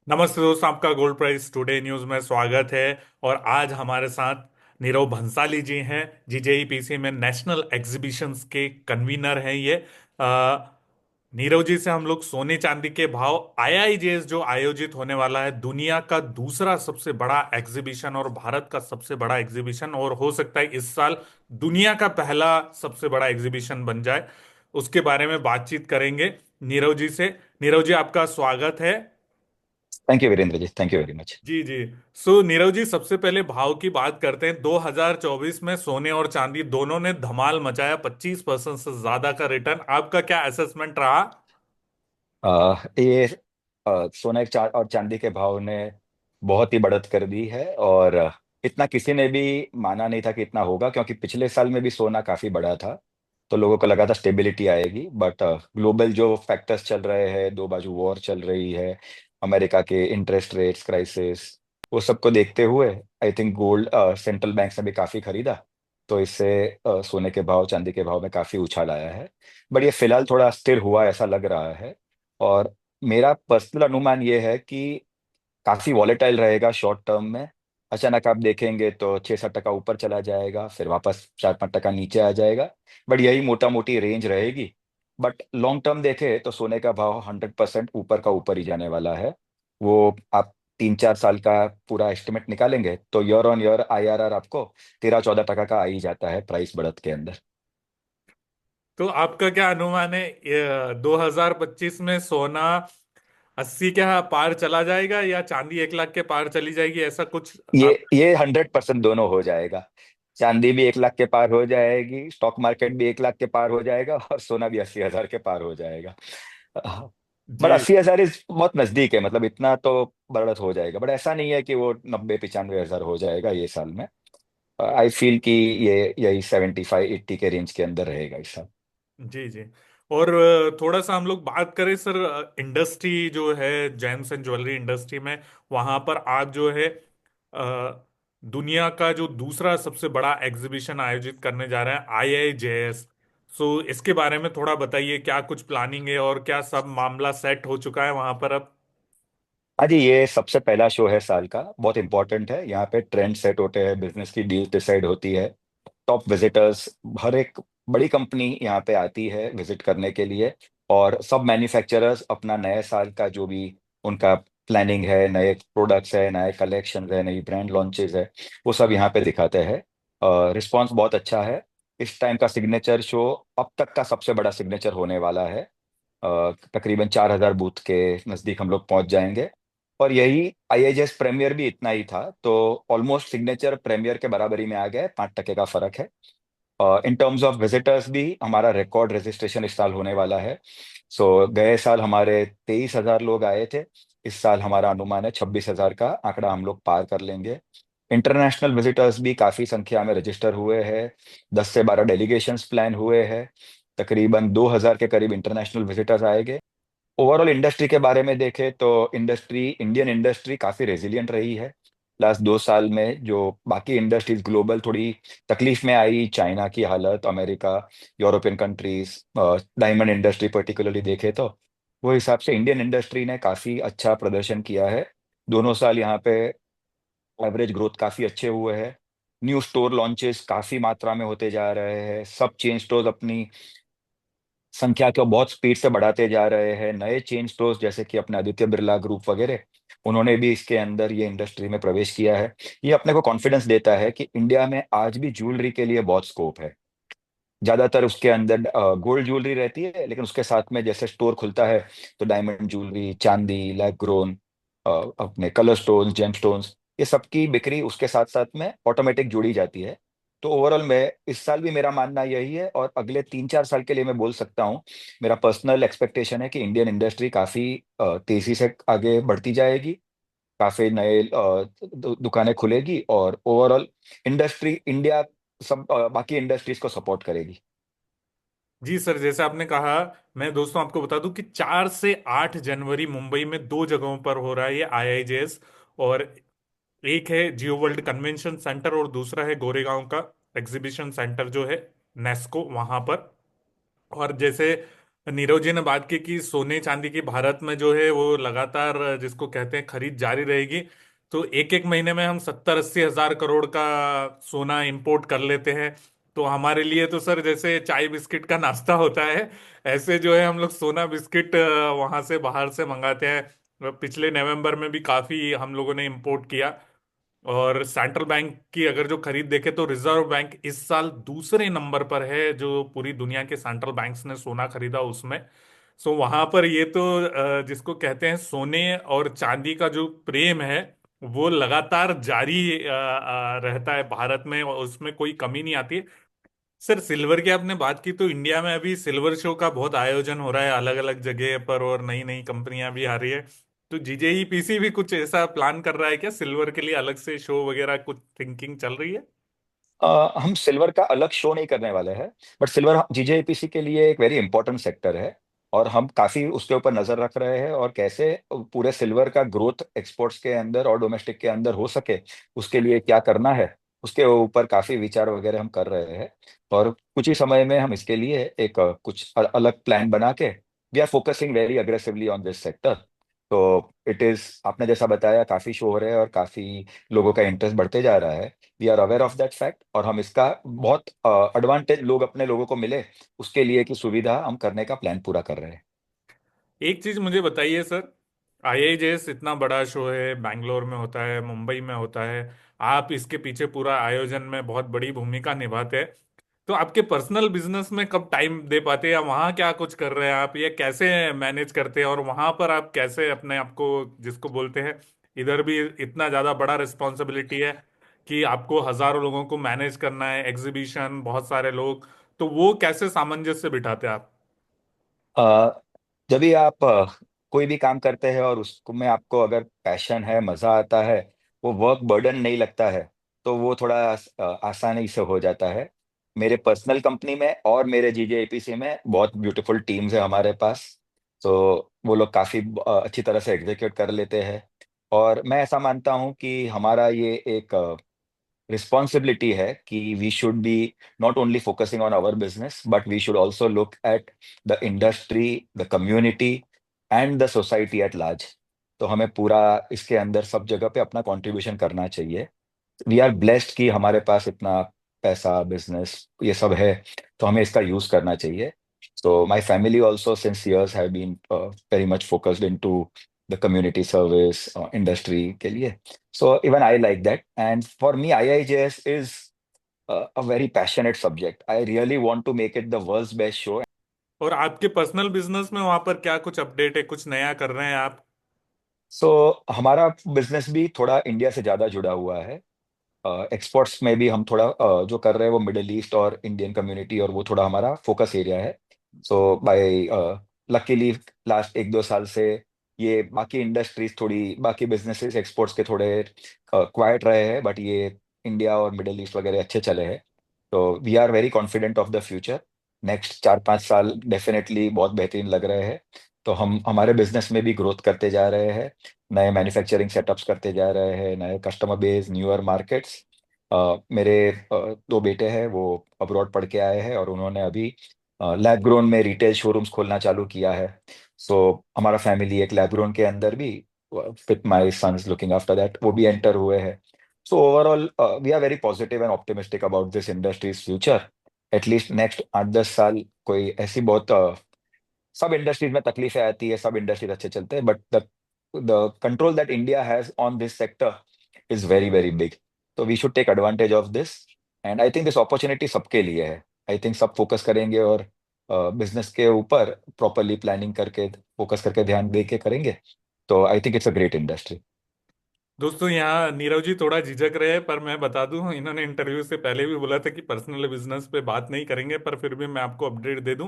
नमस्ते दोस्तों, आपका गोल्ड प्राइस टुडे न्यूज में स्वागत है। और आज हमारे साथ नीरव भंसाली जी हैं। जीजेईपीसी में नेशनल एग्जीबिशंस के कन्वीनर हैं ये। नीरव जी से हम लोग सोने चांदी के भाव, आईआईजेएस जो आयोजित होने वाला है, दुनिया का दूसरा सबसे बड़ा एग्जीबिशन और भारत का सबसे बड़ा एग्जीबिशन, और हो सकता है इस साल दुनिया का पहला सबसे बड़ा एग्जीबिशन बन जाए, उसके बारे में बातचीत करेंगे नीरव जी से। नीरव जी, आपका स्वागत है। Thank you Virendra ji, thank you very much. जी जी। नीरव जी, सबसे पहले भाव की बात करते हैं। 2024 में सोने और चांदी दोनों ने धमाल मचाया, 25% से ज्यादा का रिटर्न। आपका क्या असेसमेंट रहा? ये सोने और चांदी के भाव ने बहुत ही बढ़त कर दी है। और इतना किसी ने भी माना नहीं था कि इतना होगा, क्योंकि पिछले साल में भी सोना काफी बढ़ा था। तो लोगों को लगा था स्टेबिलिटी आएगी, बट ग्लोबल जो फैक्टर्स चल रहे हैं, दो बाजू वॉर चल रही है, अमेरिका के इंटरेस्ट रेट्स क्राइसिस, वो सबको देखते हुए I think gold central bank ने भी काफी खरीदा। तो इससे सोने के भाव चांदी के भाव में काफी उछाल आया है। बट ये फिलहाल थोड़ा स्थिर हुआ ऐसा लग रहा है। और मेरा पर्सनल अनुमान ये है कि काफी वॉलेटाइल रहेगा शॉर्ट टर्म में। अचानक आप देखेंगे तो 6-7 टका ऊपर चला जाएगा, फिर वापस 4-5 टका नीचे आ जाएगा। बट यही मोटा मोटी रेंज रहेगी। बट लॉन्ग टर्म देखे तो सोने का भाव 100% ऊपर का ऊपर ही जाने वाला है। वो आप 3-4 साल का पूरा एस्टिमेट निकालेंगे तो ईयर ऑन ईयर आईआरआर आपको 13-14 टका का आ ही जाता है प्राइस बढ़त के अंदर। तो आपका क्या अनुमान है, 2025 में सोना 80 के पार चला जाएगा या चांदी 1 लाख के पार चली जाएगी, ऐसा कुछ ये आप? ये 100% दोनों हो जाएगा। चांदी भी 1 लाख के पार हो जाएगी, स्टॉक मार्केट भी 1 लाख के पार हो जाएगा, और सोना भी 80,000 के पार हो जाएगा। बट जी 80,000 इस बहुत नजदीक है, मतलब इतना तो बढ़त हो जाएगा। बट ऐसा नहीं है कि वो 90-95 हजार हो जाएगा ये साल में। आई फील कि ये यही 75-80 के रेंज के अंदर रहेगा इस साल। जी जी। और थोड़ा सा हम लोग बात करें सर, इंडस्ट्री जो है, जेम्स एंड ज्वेलरी इंडस्ट्री में, वहां पर आप जो है दुनिया का जो दूसरा सबसे बड़ा एग्जीबिशन आयोजित करने जा रहे हैं, आईआईजेएस। इसके बारे में थोड़ा बताइए, क्या कुछ प्लानिंग है और क्या सब मामला सेट हो चुका है वहां पर अब? हाँ जी, ये सबसे पहला शो है साल का, बहुत इंपॉर्टेंट है। यहाँ पे ट्रेंड सेट होते हैं, बिजनेस की डील डिसाइड होती है। टॉप विजिटर्स, हर एक बड़ी कंपनी यहाँ पे आती है विजिट करने के लिए। और सब मैन्युफैक्चरर्स अपना नए साल का जो भी उनका प्लानिंग है, नए प्रोडक्ट्स है, नए कलेक्शन है, नई ब्रांड लॉन्चेस है, वो सब यहाँ पे दिखाते हैं। रिस्पॉन्स बहुत अच्छा है। इस टाइम का सिग्नेचर शो अब तक का सबसे बड़ा सिग्नेचर होने वाला है। तकरीबन 4,000 बूथ के नज़दीक हम लोग पहुंच जाएंगे। और यही आईएजीएस प्रीमियर भी इतना ही था, तो ऑलमोस्ट सिग्नेचर प्रीमियर के बराबरी में आ गया है, 5 टके का फर्क है। इन टर्म्स ऑफ विजिटर्स भी हमारा रिकॉर्ड रजिस्ट्रेशन इस साल होने वाला है। गए साल हमारे 23,000 लोग आए थे। इस साल हमारा अनुमान है 26,000 का आंकड़ा हम लोग पार कर लेंगे। इंटरनेशनल विजिटर्स भी काफी संख्या में रजिस्टर हुए हैं। 10 से 12 डेलीगेशंस प्लान हुए हैं। तकरीबन 2,000 के करीब इंटरनेशनल विजिटर्स आएंगे। ओवरऑल इंडस्ट्री के बारे में देखें तो इंडियन इंडस्ट्री काफी रेजिलियंट रही है। लास्ट 2 साल में जो बाकी इंडस्ट्रीज ग्लोबल थोड़ी तकलीफ में आई, चाइना की हालत, America, European countries, diamond industry particularly देखे तो वो हिसाब से इंडियन इंडस्ट्री ने काफी अच्छा प्रदर्शन किया है। दोनों साल यहाँ पे एवरेज ग्रोथ काफी अच्छे हुए हैं। न्यू स्टोर लॉन्चेस काफी मात्रा में होते जा रहे हैं। सब चेन स्टोर्स अपनी संख्या को बहुत स्पीड से बढ़ाते जा रहे हैं। नए चेन स्टोर्स जैसे कि अपने आदित्य बिरला ग्रुप वगैरह, उन्होंने भी इसके अंदर ये इंडस्ट्री में प्रवेश किया है। ये अपने को कॉन्फिडेंस देता है कि इंडिया में आज भी ज्वेलरी के लिए बहुत स्कोप है। ज्यादातर उसके अंदर गोल्ड ज्वेलरी रहती है, लेकिन उसके साथ में जैसे स्टोर खुलता है तो डायमंड ज्वेलरी, चांदी, लैब ग्रोन, अपने कलर स्टोन्स, जेम स्टोन्स, ये सबकी बिक्री उसके साथ साथ में ऑटोमेटिक जुड़ी जाती है। तो ओवरऑल मैं इस साल भी मेरा मानना यही है, और अगले 3-4 साल के लिए मैं बोल सकता हूँ मेरा पर्सनल एक्सपेक्टेशन है कि इंडियन इंडस्ट्री काफी तेजी से आगे बढ़ती जाएगी। काफी नए दुकानें खुलेगी, और ओवरऑल इंडस्ट्री इंडिया सब बाकी इंडस्ट्रीज को सपोर्ट करेगी। जी सर, जैसे आपने कहा, मैं दोस्तों आपको बता दूं कि 4 से 8 जनवरी मुंबई में दो जगहों पर हो रहा है ये आईआईजेएस। और एक है जियो वर्ल्ड कन्वेंशन सेंटर और दूसरा है गोरेगांव का एग्जीबिशन सेंटर जो है, नेस्को, वहां पर। और जैसे नीरव जी ने बात की कि सोने चांदी की भारत में जो है वो लगातार जिसको कहते हैं खरीद जारी रहेगी। तो एक एक महीने में हम 70-80 हजार करोड़ का सोना इंपोर्ट कर लेते हैं। तो हमारे लिए तो सर जैसे चाय बिस्किट का नाश्ता होता है, ऐसे जो है हम लोग सोना बिस्किट वहां से बाहर से मंगाते हैं। पिछले नवंबर में भी काफी हम लोगों ने इंपोर्ट किया। और सेंट्रल बैंक की अगर जो खरीद देखे तो रिजर्व बैंक इस साल दूसरे नंबर पर है जो पूरी दुनिया के सेंट्रल बैंक्स ने सोना खरीदा उसमें। सो वहां पर ये तो जिसको कहते हैं सोने और चांदी का जो प्रेम है वो लगातार जारी रहता है भारत में, और उसमें कोई कमी नहीं आती। सर सिल्वर की आपने बात की तो इंडिया में अभी सिल्वर शो का बहुत आयोजन हो रहा है अलग अलग जगह पर, और नई नई कंपनियां भी आ रही है। तो जीजेईपीसी भी कुछ ऐसा प्लान कर रहा है क्या, सिल्वर के लिए अलग से शो वगैरह कुछ थिंकिंग चल रही है? हम सिल्वर का अलग शो नहीं करने वाले हैं, बट सिल्वर जीजेपीसी के लिए एक वेरी इंपॉर्टेंट सेक्टर है। और हम काफी उसके ऊपर नजर रख रहे हैं, और कैसे पूरे सिल्वर का ग्रोथ एक्सपोर्ट्स के अंदर और डोमेस्टिक के अंदर हो सके, उसके लिए क्या करना है, उसके ऊपर काफी विचार वगैरह हम कर रहे हैं। और कुछ ही समय में हम इसके लिए एक कुछ अलग प्लान बना के we are focusing very aggressively on this sector. तो इट इज, आपने जैसा बताया, काफी शो हो रहे हैं और काफी लोगों का इंटरेस्ट बढ़ते जा रहा है। We are aware of that fact, और हम इसका बहुत एडवांटेज लोग अपने लोगों को मिले उसके लिए की सुविधा हम करने का प्लान पूरा कर रहे हैं। एक चीज मुझे बताइए सर, आईआईजेएस इतना बड़ा शो है, बैंगलोर में होता है, मुंबई में होता है, आप इसके पीछे पूरा आयोजन में बहुत बड़ी भूमिका निभाते हैं। तो आपके पर्सनल बिजनेस में कब टाइम दे पाते हैं, या वहाँ क्या कुछ कर रहे हैं आप, ये कैसे मैनेज करते हैं, और वहाँ पर आप कैसे अपने आप को जिसको बोलते हैं, इधर भी इतना ज़्यादा बड़ा रिस्पॉन्सिबिलिटी है कि आपको हजारों लोगों को मैनेज करना है, एग्जीबिशन, बहुत सारे लोग, तो वो कैसे सामंजस्य बिठाते हैं आप? अ, जब भी आप कोई भी काम करते हैं और उसको में आपको अगर पैशन है, मजा आता है, वो वर्क बर्डन नहीं लगता है, तो वो थोड़ा आसानी से हो जाता है। मेरे पर्सनल कंपनी में और मेरे जीजेएपीसी में बहुत ब्यूटीफुल टीम्स है हमारे पास। तो वो लोग काफी अच्छी तरह से एग्जीक्यूट कर लेते हैं। और मैं ऐसा मानता हूँ कि हमारा ये एक रिस्पॉन्सिबिलिटी है कि we should be not only focusing on our business, but we should also look at the industry, the community and the society at large. तो हमें पूरा इसके अंदर सब जगह पे अपना कंट्रीब्यूशन करना चाहिए। वी आर ब्लेस्ड कि हमारे पास इतना पैसा, बिजनेस, ये सब है, तो हमें इसका यूज करना चाहिए। So my family also since years have been very much focused into the community service industry के लिए। So even I like that, and for me IIJS इज a very passionate subject. I really want to make it the world's best show. और आपके personal business में वहां पर क्या कुछ अपडेट है, कुछ नया कर रहे हैं आप? सो हमारा बिजनेस भी थोड़ा इंडिया से ज्यादा जुड़ा हुआ है। एक्सपोर्ट्स में भी हम थोड़ा जो कर रहे हैं वो मिडिल ईस्ट और इंडियन कम्युनिटी, और वो थोड़ा हमारा फोकस एरिया है। सो बाय लकीली लास्ट 1-2 साल से ये बाकी इंडस्ट्रीज थोड़ी, बाकी बिजनेसेस एक्सपोर्ट्स के थोड़े क्वाइट रहे हैं, बट ये इंडिया और मिडिल ईस्ट वगैरह अच्छे चले हैं। तो we are very confident of the future. Next 4-5 साल डेफिनेटली बहुत बेहतरीन लग रहे हैं। तो हम हमारे बिजनेस में भी ग्रोथ करते जा रहे हैं, नए मैन्युफैक्चरिंग सेटअप्स करते जा रहे हैं, नए कस्टमर बेस, न्यूअर मार्केट्स। मेरे 2 बेटे हैं, वो अब्रॉड पढ़ के आए हैं, और उन्होंने अभी लैब ग्रोन में रिटेल शोरूम्स खोलना चालू किया है। सो हमारा फैमिली एक लैब ग्रोन के अंदर भी, with my sons looking after that, वो भी एंटर हुए हैं। So overall we are very positive and optimistic about this industry's future. At least next 8-10 साल कोई ऐसी बहुत सब इंडस्ट्रीज में तकलीफें आती है, सब इंडस्ट्रीज अच्छे चलते हैं, but the control that India has on this sector is very very big. तो we should take advantage of this, and I think this opportunity सबके लिए है। आई थिंक सब फोकस करेंगे, और बिजनेस के ऊपर प्रॉपरली प्लानिंग करके, फोकस करके, ध्यान दे के करेंगे, तो I think it's a great industry. दोस्तों यहाँ नीरव जी थोड़ा झिझक रहे हैं, पर मैं बता दूं इन्होंने इंटरव्यू से पहले भी बोला था कि पर्सनल बिजनेस पे बात नहीं करेंगे, पर फिर भी मैं आपको अपडेट दे दूं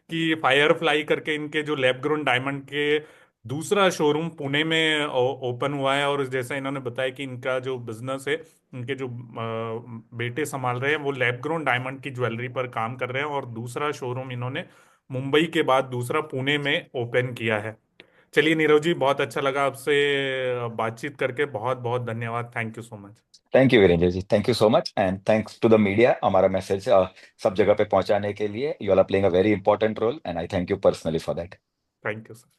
कि फायरफ्लाई करके इनके जो लैब ग्रोन डायमंड के दूसरा शोरूम पुणे में ओपन हुआ है। और जैसा इन्होंने बताया कि इनका जो बिजनेस है, इनके जो बेटे संभाल रहे हैं वो लैब ग्रोन डायमंड की ज्वेलरी पर काम कर रहे हैं, और दूसरा शोरूम इन्होंने मुंबई के बाद दूसरा पुणे में ओपन किया है। चलिए नीरव जी, बहुत अच्छा लगा आपसे बातचीत करके, बहुत बहुत धन्यवाद, thank you so much. Thank you Virendra ji, thank you so much, and thanks to the media हमारा मैसेज सब जगह पे पहुंचाने के लिए। You are playing a very important role, and I thank you personally for that. Thank you sir.